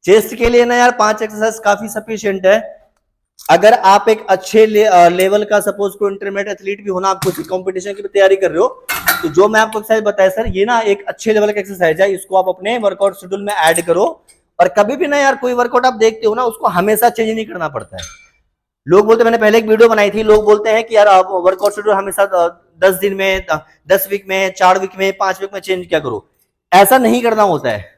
चेस्ट के लिए ना यार 5 एक्सरसाइज काफी सफिशिएंट है। अगर आप एक अच्छे लेवल का सपोज को इंटरमीडिएट एथलीट भी होना, आप कुछ कंपटीशन की तैयारी कर रहे हो, तो जो मैं आपको एक्सरसाइज बताया सर, ये ना एक अच्छे लेवल का एक्सरसाइज है, इसको आप अपने वर्कआउट शेड्यूल में ऐड करो। और कभी भी ना यार कोई वर्कआउट आप देखते हो ना, उसको हमेशा चेंज नहीं करना पड़ता है। लोग बोलते, मैंने पहले एक वीडियो बनाई थी, लोग बोलते हैं कि यार आप वर्कआउट शेड्यूल हमेशा 10 दिन में, 10 वीक में, 4 वीक में, 5 वीक में चेंज क्या करो। ऐसा नहीं करना होता है,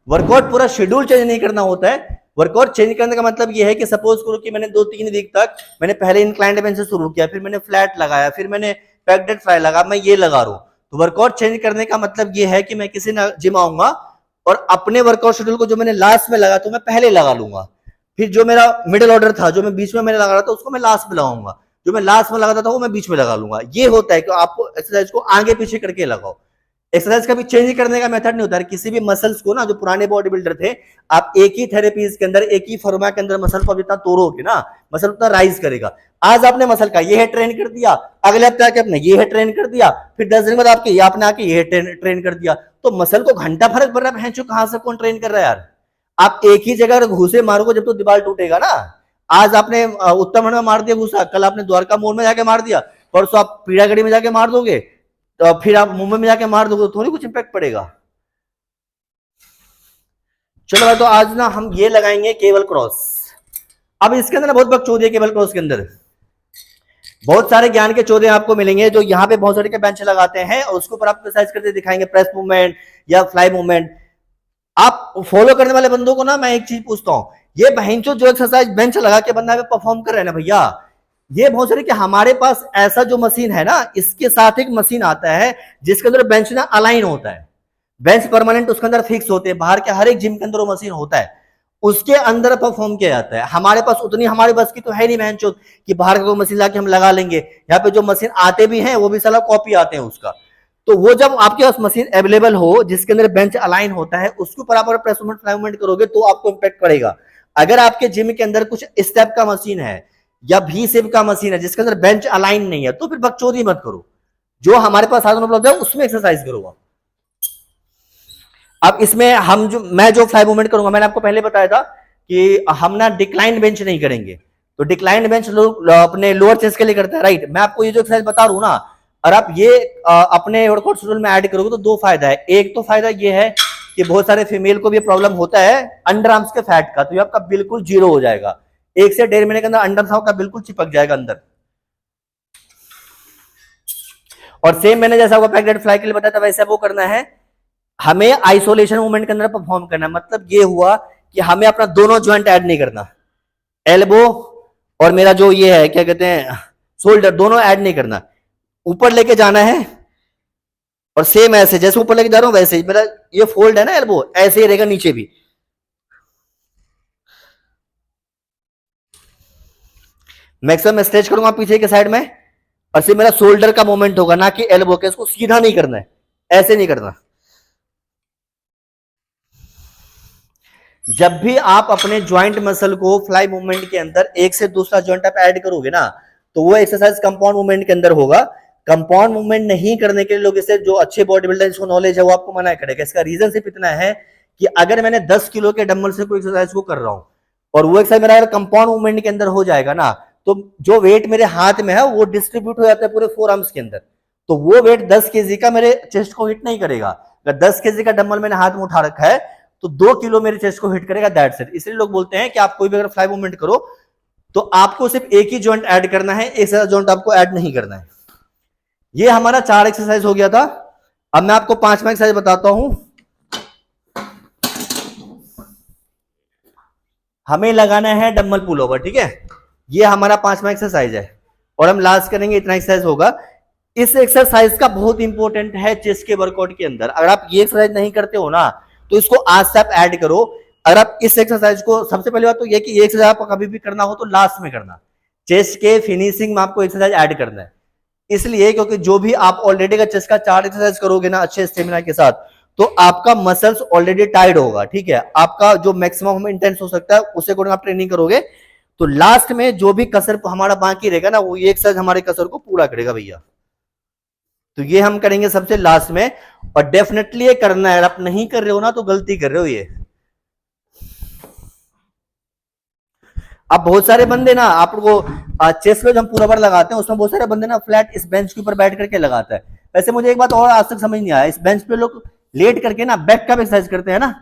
वर्कआउट पूरा शेड्यूल चेंज नहीं करना होता है। वर्कआउट चेंज करने का मतलब यह है कि सपोज करो कि मैंने 2-3 वीक तक मैंने पहले इंक्लाइंड बेंच से शुरू किया, फिर मैंने फ्लैट लगाया, फिर मैंने पैक्ड डेड फ्लाई लगा, मैं ये लगा रहा हूं। तो वर्कआउट चेंज करने का मतलब यह है कि मैं किसी ना जिम आऊंगा और अपने वर्कआउट शेड्यूल को जो मैंने लास्ट में लगा तो मैं पहले लगा लूंगा, फिर जो मेरा मिडिल ऑर्डर था, जो मैं बीच में मैंने लगा रहा था, उसको मैं लास्ट में लगाऊंगा, जो मैं लास्ट में लगाता था वो मैं बीच में लगा लूंगा। ये होता है कि आपको एक्सरसाइज को आगे पीछे करके लगाओ। एक्सरसाइज का भी चेंज करने का मेथड नहीं होता है। किसी भी मसल्स को ना, जो पुराने बॉडी बिल्डर थे, आप एक ही थेरेपीज के अंदर, एक ही फॉर्मा के अंदर मसल को जितना तोड़ोगे ना, मसल उतना राइज करेगा। आज आपने मसल का ये है ट्रेन कर दिया, अगले हफ्ते आके आपने ये है ट्रेन कर दिया, फिर 10 दिन बाद आपके ये आपने आके ये ट्रेन कर दिया, तो मसल को घंटा फर्क पड़ रहा है। कहां से कौन ट्रेन कर रहा है यार। आप एक ही जगह घूसे मारोगे जब तो दीवार टूटेगा ना। आज आपने उत्तराखंड में मार दिया घूसा, कल आपने द्वारका मोड़ में जाके मार दिया, परसों आप पीड़ागढ़ी में जाके मार दोगे, तो फिर आप मुंबई में जाके मार दोगे, तो थोड़ी कुछ इंपैक्ट पड़ेगा। चलो भाई, तो आज ना हम ये लगाएंगे केबल क्रॉस। अब इसके अंदर बहुत बकचोदी है, केबल क्रॉस के अंदर बहुत सारे ज्ञान के चौदह आपको मिलेंगे। जो यहाँ पे बहुत सारे के बेंच लगाते हैं और उसके ऊपर आप एक्सरसाइज करते दिखाएंगे, प्रेस मूवमेंट या फ्लाई मूवमेंट। आप फॉलो करने वाले बंदों को ना मैं एक चीज पूछता हूँ, ये बहनचोद जो एक्सरसाइज बेंच लगा के बंदा परफॉर्म कर रहे हैं ना भैया, ये बहुत सारे कि हमारे पास ऐसा जो मशीन है ना, इसके साथ एक मशीन आता है जिसके अंदर बेंच ना अलाइन होता है। बेंच परमानेंट उसके अंदर फिक्स होते हैं, बाहर के हर एक जिम के अंदर वो मशीन होता है, उसके अंदर परफॉर्म किया जाता है। हमारे पास उतनी हमारे बस की तो है नहीं बहनचोद कि बाहर का कोई मशीन लाके हम लगा लेंगे। यहाँ पे जो मशीन आते भी हैं वो भी साला कॉपी आते हैं उसका। तो वो जब आपके पास मशीन अवेलेबल हो जिसके अंदर बेंच अलाइन होता है, उसके ऊपर आप प्रेस मूवमेंट फ्लाई मूवमेंट करोगे तो आपको इंपैक्ट पड़ेगा। अगर आपके जिम के अंदर कुछ स्टेप का मशीन है या भी शेप का मशीन है जिसके अंदर बेंच अलाइन नहीं है, तो फिर बकचोदी मत करो। जो हमारे पास साधन उपलब्ध है उसमें एक्सरसाइज करो। अब इसमें मैं जो फ्लाई मूवमेंट करूंगा, मैंने आपको पहले बताया था कि हम ना डिक्लाइन बेंच नहीं करेंगे। तो डिक्लाइन बेंच लोग अपने लोअर चेस्ट के लिए करते हैं, राइट। मैं आपको ये जो एक्सरसाइज बता रहा हूं ना, और आप ये अपने वर्कआउट शेड्यूल में ऐड करोगे तो 2 फायदा है। एक तो फायदा ये है कि बहुत सारे फीमेल को भी प्रॉब्लम होता है अंडर आर्म्स के फैट का, तो ये आपका बिल्कुल 0 हो जाएगा। 1 से 1.5 महीने के अंदर अंडर आर्म्स का बिल्कुल चिपक जाएगा अंदर। और सेम मैंने जैसा पैक्ड डेड फ्लाई के लिए बताया था वैसे वो करना है। हमें आइसोलेशन मूवमेंट के अंदर परफॉर्म करना है। मतलब ये हुआ कि हमें अपना दोनों ज्वाइंट ऐड नहीं करना, एल्बो और मेरा जो ये है क्या कहते हैं शोल्डर, दोनों ऐड नहीं करना, ऊपर लेके जाना है। और सेम ऐसे जैसे ऊपर लेके जा रहा हूं वैसे ही मेरा ये फोल्ड है ना एल्बो, ऐसे ही रहेगा नीचे भी। मैक्सिमम स्ट्रेच करूंगा पीछे के साइड में, और सिर्फ मेरा शोल्डर का मूवमेंट होगा, ना कि एल्बो के। इसको सीधा नहीं करना है, ऐसे नहीं करना। जब भी आप अपने ज्वाइंट मसल को फ्लाई मूवमेंट के अंदर एक से दूसरा ज्वाइंट आप ऐड करोगे ना, तो वो एक्सरसाइज कंपाउंड मूवमेंट के अंदर होगा। कंपाउंड मूवमेंट नहीं करने के लिए लोग इसे, जो अच्छे बॉडी बिल्डर जिसको नॉलेज है, वो आपको मना करेगा। इसका रीजन सिर्फ इतना है कि अगर मैंने 10 किलो के डंबल से कोई एक्सरसाइज को कर रहा हूं और वो एक्सरसाइज मेरा अगर कंपाउंड मूवमेंट के अंदर हो जाएगा ना, तो जो वेट मेरे हाथ में है वो डिस्ट्रीब्यूट हो जाता है पूरे फोर आर्म्स के अंदर, तो वो वेट 10 केजी का मेरे चेस्ट को हिट नहीं करेगा। अगर 10 केजी का डंबल मैंने हाथ में उठा रखा है तो 2 किलो मेरे चेस्ट को हिट करेगा, दैट्स इट। इसलिए लोग बोलते हैं कि आप कोई भी अगर फ्लाई मूवमेंट करो तो आपको सिर्फ एक ही जॉइंट ऐड करना है, एक जॉइंट आपको ऐड नहीं करना है। ये हमारा 4 एक्सरसाइज हो गया था। अब मैं आपको 5वां एक्सरसाइज बताता हूं। हमें लगाना है डंबल पुल ओवर, ठीक है। ये हमारा 5वां एक्सरसाइज है और हम लास्ट करेंगे, इतना एक्सरसाइज होगा। इस एक्सरसाइज का बहुत इंपॉर्टेंट है चेस्ट के वर्कआउट के अंदर। अगर आप ये एक्सरसाइज नहीं करते हो ना, तो इसको आज से आप ऐड करो। अगर आप इस एक्सरसाइज को, सबसे पहले बात तो ये कि ये एक्सरसाइज आपको कभी भी करना हो तो लास्ट में करना। चेस्ट के फिनिशिंग में आपको एक्सरसाइज ऐड करना है, इसलिए क्योंकि जो भी आप ऑलरेडी का चेस्ट का 4 एक्सरसाइज करोगे ना अच्छे स्टेमिना के साथ, तो आपका मसल्स ऑलरेडी टाइड होगा, ठीक है। आपका जो मैक्सिमम इंटेंस हो सकता है उससे अकॉर्डिंग आप ट्रेनिंग करोगे, तो लास्ट में जो भी कसर हमारा बाकी रहेगा ना, वो ये एक्सरसाइज हमारे कसर को पूरा करेगा भैया। तो ये हम करेंगे सबसे लास्ट में, और डेफिनेटली ये करना है। अगर आप नहीं कर रहे हो ना तो गलती कर रहे हो ये। अब बहुत सारे बंदे ना, आपको चेस्ट में जो हम पूरा बार लगाते हैं उसमें बहुत सारे बंदे ना फ्लैट इस बेंच के ऊपर बैठ करके लगाता है। वैसे मुझे एक बात और आज तक समझ नहीं आया, इस बेंच पे लोग लेट करके ना बैक का एक्सरसाइज करते हैं ना,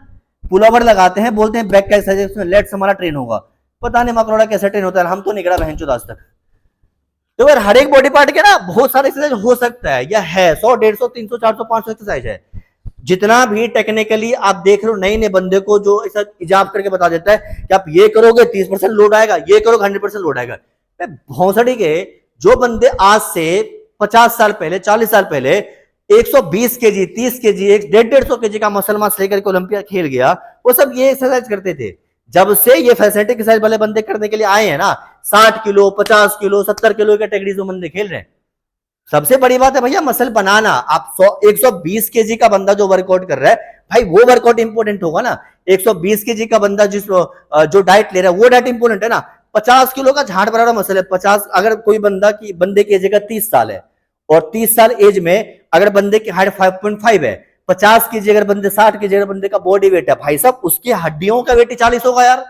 पुल ओवर लगाते हैं, बोलते हैं बैक का एक्सरसाइज, उसमें लेट्स हमारा ट्रेन होगा। पता नहीं मकरोड़ा कैसे ट्रेन होता है, हम तो नहीं करा बहन चोद आज तक। तो यार हर एक बॉडी पार्ट के ना बहुत सारे एक्सरसाइज हो सकता है, या है 100, 150, 300, 400, 500 एक्सरसाइज है। जितना भी टेक्निकली आप देख रहे हो नए नए बंदे को जो ऐसा इजाब करके बता देता है कि आप ये करोगे 30% लोड आएगा, ये करोगे 100% लोड आएगा। भौसड़ी के जो बंदे आज से 50 साल पहले, 40 साल पहले 120 केजी, 30 केजी, 150 केजी का मसल मास लेकर के ओलंपिया खेल गया, वो सब ये एक्सरसाइज करते थे। जब से ये फैसिलिटी एक्सरसाइज वाले बंदे करने के लिए आए हैं ना, 60 किलो, 50 किलो, 70 किलो के कैटेगरीज में बंदे खेल रहे हैं। सबसे बड़ी बात है भैया मसल बनाना। आप 120 केजी का बंदा जो वर्कआउट कर रहा है, भाई वो वर्कआउट इंपॉर्टेंट होगा ना। 120 केजी का बंदा जो डाइट ले रहा है वो डाइट इंपॉर्टेंट है ना। 50 किलो का झाड़ बराबर मसल है। 50, अगर कोई बंदे की एज का 30 साल है और 30 साल एज में अगर बंदे की हाइट 5.5 है, 50 केजी अगर बंदे, 60 केजी अगर बंदे का बॉडी वेट है, भाई साहब उसकी हड्डियों का वेट 40 होगा यार।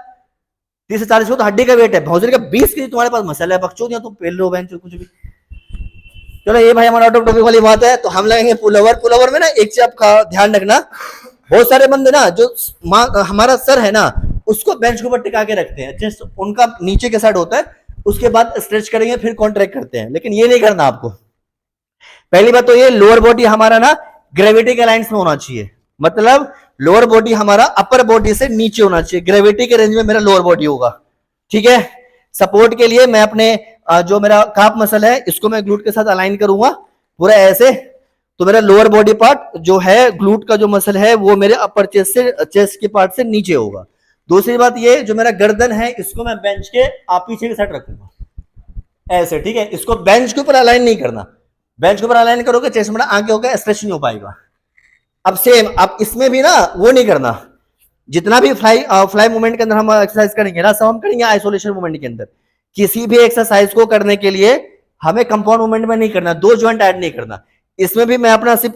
30 से 40 तो हड्डी का वेट है, भौजरी का 20 केजी तुम्हारे पास मसल है, बकचोद, तुम पेल लो बहन कुछ भी। चलो ये भाई हमारा आउट ऑफ टॉपिक वाली बात है। तो हम लगेंगे पुल ओवर। पुल ओवर में ना एक चीज आपका ध्यान रखना, बहुत सारे बंदे ना जो हमारा सर है ना उसको बेंच के ऊपर टिका के रखते हैं, जस्ट उनका नीचे के साइड होता है, उसके बाद स्ट्रेच करेंगे फिर कॉन्ट्रैक्ट करते हैं, लेकिन ये नहीं करना आपको। पहली बात तो ये लोअर बॉडी हमारा ना ग्रेविटी के लाइंस में होना चाहिए, मतलब लोअर बॉडी हमारा अपर बॉडी से नीचे होना चाहिए, ग्रेविटी के रेंज में मेरा लोअर बॉडी होगा, ठीक है। सपोर्ट के लिए मैं अपने जो मेरा काफ मसल है इसको मैं ग्लूट के साथ अलाइन करूंगा पूरा ऐसे, तो मेरा लोअर बॉडी पार्ट जो है ग्लूट का जो मसल है वो मेरे अपर चेस्ट के पार्ट से नीचे होगा। दूसरी बात ये, जो मेरा गर्दन है इसको मैं बेंच के पीछे के साइड रखूंगा ऐसे, ठीक है। इसको बेंच के ऊपर अलाइन नहीं करना, बेंच के ऊपर अलाइन करोगे चेस्ट मेरा आगे होगा, स्ट्रेच नहीं हो पाएगा। अब सेम आप इसमें भी ना वो नहीं करना, जितना भी फ्लाई मूवमेंट के अंदर हम एक्सरसाइज करेंगे ना, सब हम करेंगे आइसोलेशन मूवमेंट के अंदर। किसी भी एक्सरसाइज को करने के लिए हमें कंपाउंड मूवमेंट में नहीं करना, 2 जॉइंट ऐड नहीं करना। इसमें भी मैं अपना सिर्फ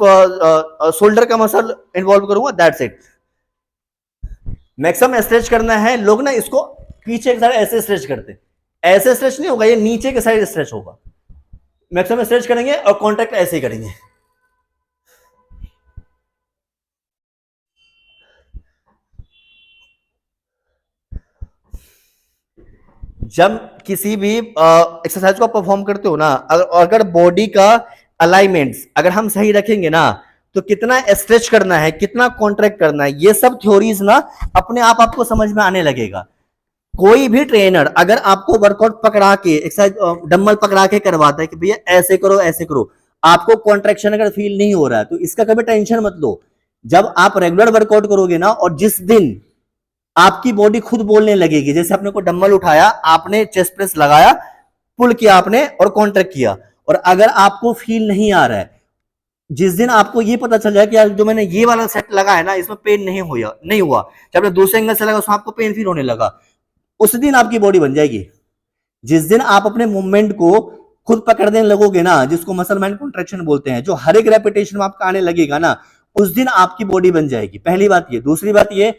शोल्डर का मसल इन्वॉल्व करूंगा, दैट्स इट। मैक्सिमम स्ट्रेच करना है। लोग ना इसको पीछे के साइड ऐसे स्ट्रेच करते, ऐसे स्ट्रेच नहीं होगा, ये नीचे के साइड स्ट्रेच होगा। मैक्सिमम स्ट्रेच करेंगे और कॉन्ट्रैक्ट ऐसे ही करेंगे। जब किसी भी एक्सरसाइज को परफॉर्म करते हो ना, अगर बॉडी का अलाइनमेंट्स अगर हम सही रखेंगे ना, तो कितना स्ट्रेच करना है, कितना कॉन्ट्रैक्ट करना है, ये सब थ्योरीज ना अपने आप आपको समझ में आने लगेगा। कोई भी ट्रेनर अगर आपको वर्कआउट पकड़ा के एक्सरसाइज डंबल पकड़ा के करवाता है कि भैया ऐसे करो ऐसे करो, आपको कॉन्ट्रैक्शन अगर फील नहीं हो रहा है तो इसका कभी टेंशन मत लो। जब आप रेगुलर वर्कआउट करोगे ना, और जिस दिन आपकी बॉडी खुद बोलने लगेगी, जैसे आपने को डंबल उठाया, आपने चेस्ट प्रेस लगाया, पुल किया आपने और कॉन्ट्रैक्ट किया, और अगर आपको फील नहीं आ रहा है, जिस दिन आपको ये पता चल जाए कि यार जो मैंने ये वाला सेट लगा है ना इसमें पेन नहीं हुआ, जब आपने दूसरे एंगल से लगा उसमें आपको पेन फील होने लगा, उस दिन आपकी बॉडी बन जाएगी। जिस दिन आप अपने मूवमेंट को खुद पकड़ने लगोगे ना, जिसको मसल माइंड कॉन्ट्रैक्शन बोलते हैं, जो हर एक रेपिटेशन में आपका आने लगेगा ना, उस दिन आपकी बॉडी बन जाएगी। पहली बात ये। दूसरी बात ये,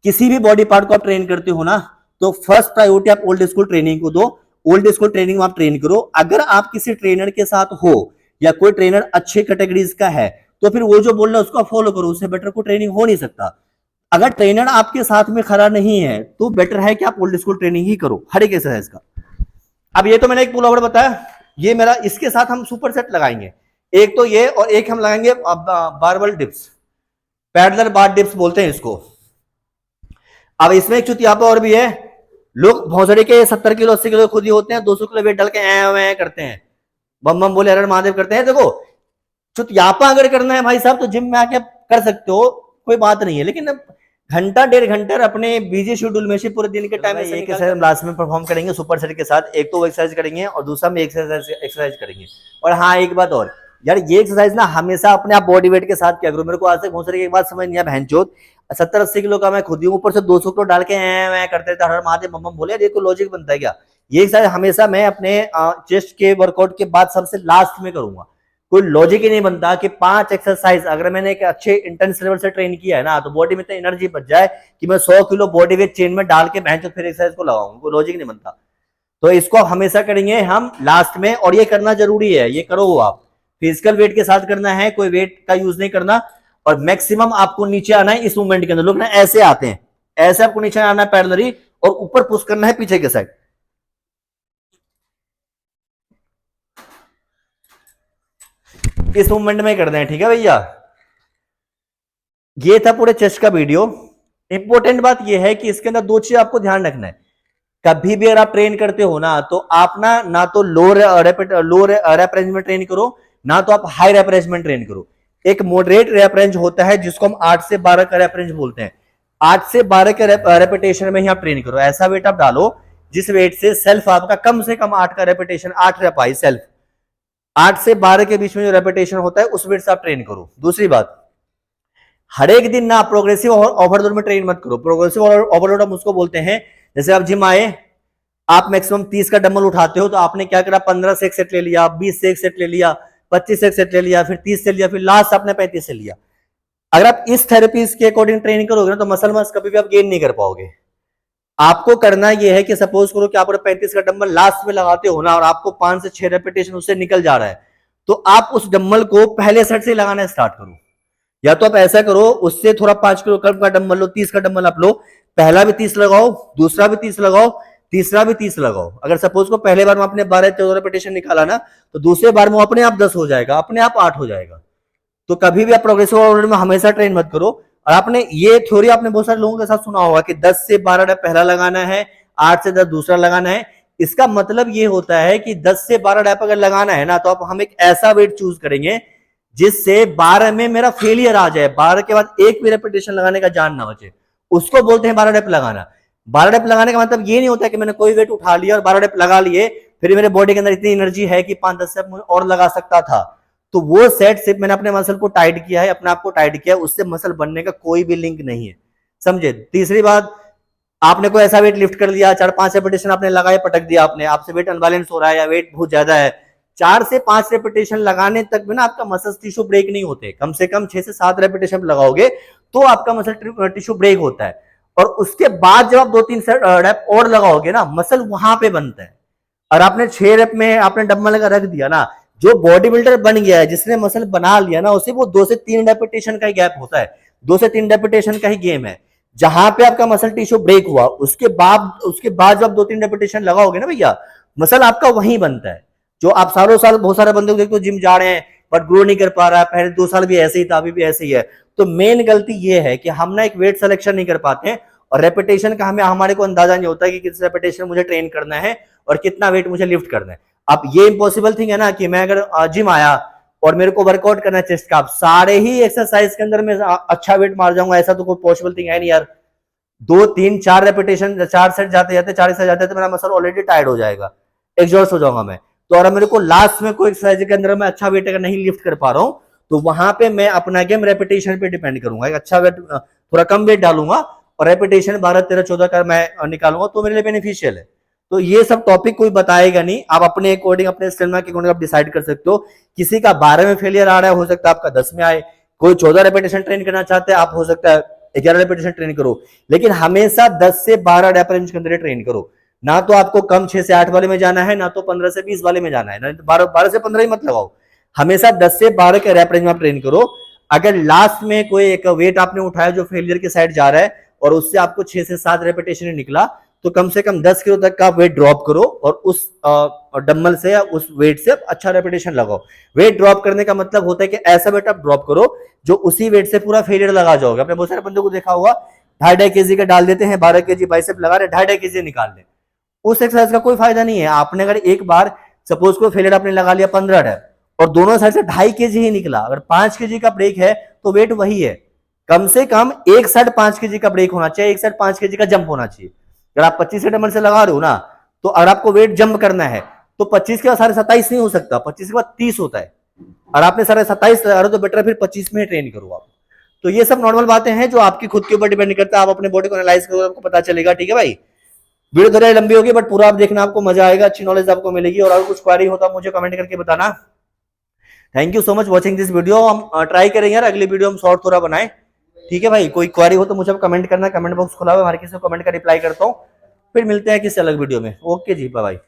किसी भी बॉडी पार्ट को आप ट्रेन करते हो ना, तो फर्स्ट प्रायोरिटी आप ओल्ड स्कूल ट्रेनिंग को दो। ओल्ड स्कूल ट्रेनिंग में आप ट्रेन करो। अगर आप किसी ट्रेनर के साथ हो या कोई ट्रेनर अच्छे कैटेगरीज का है, तो फिर वो जो बोल रहा है उसको फॉलो करो, उससे बेटर को ट्रेनिंग हो नहीं सकता। अगर ट्रेनर आपके साथ में खड़ा नहीं है तो बेटर है कि आप ओल्ड स्कूल ट्रेनिंग ही करो हर एक एक्सरसाइज का। अब ये तो मैंने एक पुल ओवर बताया, ये मेरा, इसके साथ हम सुपर सेट लगाएंगे। एक तो ये, और एक हम लगाएंगे बारबल डिप्स, पैडलर बार डिप्स बोलते हैं इसको। अब इसमें एक चुतियापा और भी है, लोग भौसड़ी के 70 किलो 80 किलो खुद ही होते हैं, 200 किलो वेट डाल के ऐ करते हैं, बम बम बोले हर महादेव करते हैं। देखो, चुतियापा अगर करना है भाई साहब तो जिम में आके कर सकते हो, कोई बात नहीं है, लेकिन घंटा 1.5 घंटा अपने बिजी शेड्यूल में से पूरे दिन के टाइम में एक एक्सरसाइज लास्ट में परफॉर्म करेंगे सुपर सेट के साथ। एक तो वो एक्सरसाइज करेंगे और दूसरा में एक्सरसाइज करेंगे। और हाँ, एक बात और यार, ये एक्सरसाइज ना हमेशा अपने आप बॉडी वेट के साथ किया करो। मेरे को आज तक बहुत सारी एक बात समझ नहीं आया, बहनचोद 70-80 किलो का मैं खुद ही ऊपर से 200 किलो डाल के मैं करते थे, हर महादेव बम बम बोले, ये कोई लॉजिक बनता है क्या? ये एक्सरसाइज हमेशा मैं अपने चेस्ट के वर्कआउट के बाद सबसे लास्ट में करूंगा। कोई लॉजिक ही नहीं बनता कि 5 एक्सरसाइज अगर मैंने एक अच्छे इंटेंस लेवल से ट्रेन किया है ना, तो बॉडी में इतनी एनर्जी बच जाए कि मैं 100 किलो बॉडी वेट चेन में डाल के भैंस फिर एक्सरसाइज को लगाऊंगा, कोई लॉजिक नहीं बनता। तो इसको हमेशा करेंगे हम लास्ट में, और ये करना जरूरी है, ये करो आप। फिजिकल वेट के साथ करना है, कोई वेट का यूज नहीं करना। और मैक्सिमम आपको नीचे आना है इस मूवमेंट के अंदर। लोग ना ऐसे आते हैं, ऐसे आपको नीचे आना है पैरेलली, और ऊपर पुश करना है पीछे के साइड। इस मूवमेंट में करना है, ठीक है भैया। ये था पूरे चेस्ट का वीडियो। इंपॉर्टेंट बात ये है कि इसके अंदर 2 चीज आपको ध्यान रखना है। कभी भी अगर आप ट्रेन करते हो ना, तो आप ना तो लो रैप रेंज में ट्रेन करो, ना तो आप हाई रैप रेंज में ट्रेन करो। एक मॉडरेट रैप रेंज होता है जिसको हम 8 से 12 का रैप रेंज बोलते हैं। 8 से 12 के रेपिटेशन में ही आप ट्रेन करो। ऐसा वेट आप डालो जिस वेट से सेल्फ आपका कम से कम 8 का रेपिटेशन, 8 रैप आई सेल्फ। 8 से 12 के बीच में जो रेपिटेशन होता है उस वेट से आप ट्रेन करो। दूसरी बात, हर एक दिन ना प्रोग्रेसिव ओवरलोड में ट्रेन मत करो। प्रोग्रेसिव ओवरलोड हम उसको बोलते हैं, जैसे आप जिम आए, आप मैक्सिमम 30 का डंबल उठाते हो, तो आपने क्या करा, 15 से एक सेट ले लिया, 20 से एक सेट ले लिया, 25 से एक सेट ले लिया, फिर 30 से लिया, फिर लास्ट आपने 35 से लिया। अगर आप इस थेरेपीज के अकॉर्डिंग ट्रेनिंग करोगे ना, तो मसल मास कभी भी आप गेन नहीं कर पाओगे। आपको करना यह है कि सपोज करो कि आप 35 का डंबल लास्ट में लगाते हो ना, और आपको 5 से 6 रेपिटेशन उससे निकल जा रहा है, तो आप उस डंबल को पहले सेट से लगाना स्टार्ट करो। या तो आप ऐसा करो, उससे थोड़ा 5 किलो कम का डंबल लो, 30 का डंबल आप लो, पहला भी 30 लगाओ, दूसरा भी 30 लगाओ, तीसरा भी 30 लगाओ। अगर सपोज को पहले बार में आपने 12-14 रेपिटेशन निकाला ना, तो दूसरे बार में अपने आप 10 हो जाएगा, अपने आप 8 हो जाएगा। तो कभी भी आप प्रोग्रेसिव ओवरलोड में हमेशा ट्रेन मत करो। और आपने ये थ्योरी आपने बहुत सारे लोगों के साथ सुना होगा कि 10 से 12 रैप पहला लगाना है, 8 से 10 दूसरा लगाना है। इसका मतलब ये होता है कि 10 से 12 रैप अगर लगाना है ना, तो आप हम एक ऐसा वेट चूज करेंगे जिससे 12 में मेरा फेलियर आ जाए, 12 के बाद एक भी रेपिटेशन लगाने का जान ना बचे, उसको बोलते हैं 12 रैप लगाना। 12 रैप लगाने का मतलब ये नहीं होता कि मैंने कोई वेट उठा लिया और 12 रैप लगा लिए, फिर मेरे बॉडी के अंदर इतनी एनर्जी है कि 5-10 रैप और लगा सकता था, तो वो सेट सिर्फ मैंने अपने मसल को टाइट किया है, अपने आप को टाइट किया है, उससे मसल बनने का कोई भी लिंक नहीं है, समझे। तीसरी बात, आपने कोई ऐसा वेट लिफ्ट कर लिया, 4-5 रेपिटेशन आपने लगाए, पटक दिया आपने, आपसे वेट अनबैलेंस हो रहा है या वेट बहुत ज्यादा है, 4 से 5 रेपिटेशन लगाने तक में ना आपका मसल टिश्यू ब्रेक नहीं होते। कम से कम 6 से 7 रेपिटेशन लगाओगे तो आपका मसल टिश्यू ब्रेक होता है। और उसके बाद जब आप 2-3 रैप और लगाओगे ना, मसल वहां पे बनता है। और आपने 6 रैप में आपने डंबल लगा रख दिया ना, जो बॉडी बिल्डर बन गया है, जिसने मसल बना लिया ना, उसे वो 2 से 3 रेपिटेशन का ही गैप होता है, 2 से 3 रेपिटेशन का ही गेम है। जहां पे आपका मसल टिश्यू ब्रेक हुआ, उसके बाद जब 2-3 रेपिटेशन लगाओगे ना भैया, मसल आपका वहीं बनता है। जो आप सालों साल बहुत सारे बंदे को देखते हो जिम जा रहे हैं बट ग्रो नहीं कर पा रहा है, पहले 2 साल भी ऐसे ही था, अभी भी ऐसे ही है। तो मेन गलती ये है कि हम ना एक वेट सिलेक्शन नहीं कर पाते हैं, और रेपिटेशन का हमारे को अंदाजा नहीं होता कि किस रेपिटेशन मुझे ट्रेन करना है और कितना वेट मुझे लिफ्ट करना है। अब ये इम्पॉसिबल थिंग है ना कि मैं अगर जिम आया और मेरे को वर्कआउट करना है चेस्ट का, सारे ही एक्सरसाइज के अंदर मैं अच्छा वेट मार जाऊंगा, ऐसा तो कोई पॉसिबल थिंग है नहीं यार। 2-3-4 रेपिटेशन, 4 सेट जाते जाते 40 सेट जाते, तो मेरा मसल ऑलरेडी टायर्ड हो जाएगा, एग्जॉस्ट हो जाऊंगा मैं। तो अगर मेरे को लास्ट में कोई एक्सरसाइज के अंदर मैं अच्छा वेट अगर नहीं लिफ्ट कर पा रहा हूं, तो वहां पे मैं अपना गेम रेपिटेशन पे डिपेंड करूंगा। एक अच्छा वेट, थोड़ा कम वेट डालूंगा और रेपिटेशन 12 13 14 का मैं निकालूंगा, तो मेरे लिए बेनिफिशियल है। तो ये सब टॉपिक कोई बताएगा नहीं, आप अपने अकॉर्डिंग, अपने स्टेमिना के अकॉर्डिंग आप डिसाइड कर सकते हो। किसी का 12 में फेलियर आ रहा है, हो सकता है आपका 10 में आए। कोई 14 रेपिटेशन ट्रेन करना चाहते हैं, आप हो सकता है 11 रेपिटेशन ट्रेन करो, लेकिन हमेशा 10 से 12 रैप रेंज के अंदर ट्रेन करो। ना तो आपको कम 6 से 8 वाले में जाना है, ना तो 15 से 20 वाले में जाना है, ना तो 12 से 15 ही मत लगाओ। हमेशा 10 से 12 के रैप रेंज में आप ट्रेन करो। अगर लास्ट में कोई एक वेट आपने उठाया जो फेलियर के साइड जा रहा है और उससे आपको 6 से 7 रेपिटेशन निकला, तो कम से कम 10 किलो तक का वेट ड्रॉप करो और उस डंबल से या उस वेट से अच्छा रेपिटेशन लगाओ। वेट ड्रॉप करने का मतलब होता है कि ऐसा वेट आप ड्रॉप करो जो उसी वेट से पूरा फेलियर लगा जाओगे। आपने बहुत सारे बंदों को देखा होगा 2.5 केजी का डाल देते हैं, 12 केजी बाइसेप लगा रहे, 2.5 केजी निकाल ले। उस एक्सरसाइज का कोई फायदा नहीं है। आपने अगर एक बार सपोज को फेलियर आपने लगा लिया 15 रैप और दोनों साइड से 2.5 केजी ही निकला, अगर 5 केजी का ब्रेक है तो वेट वही है। कम से कम एक साइड 5 केजी का ब्रेक होना चाहिए, एक साइड 5 केजी का जंप होना चाहिए। अगर आप 25 डंबल से लगा रहे हो ना, तो अगर आपको वेट जंप करना है तो 25 के बाद 27.5 नहीं हो सकता, 25 के बाद 30 होता है। और आपने 27.5 लगा रहे हो तो बेटर फिर 25 में ट्रेन करो आप। तो ये सब नॉर्मल बातें हैं जो आपकी खुद के ऊपर डिपेंड करता है। आप अपने बॉडी को एनालाइज करो, आपको पता चलेगा। ठीक है भाई, वीडियो थोड़ी लंबी होगी बट पूरा आप देखना, आपको मजा आएगा, अच्छी नॉलेज आपको मिलेगी। और अगर कुछ क्वेरी हो तो आप मुझे कमेंट करके बताना। Thank you so much watching this video. हम ट्राई करेंगे यार अगली वीडियो हम शॉर्ट थोड़ा बनाए। ठीक है भाई, कोई क्वेरी हो तो मुझे कमेंट करना, कमेंट बॉक्स खुला हुआ है, हर किसी को कमेंट का रिप्लाई करता हूँ। फिर मिलते हैं किसी अलग वीडियो में। ओके जी, बाय बाय।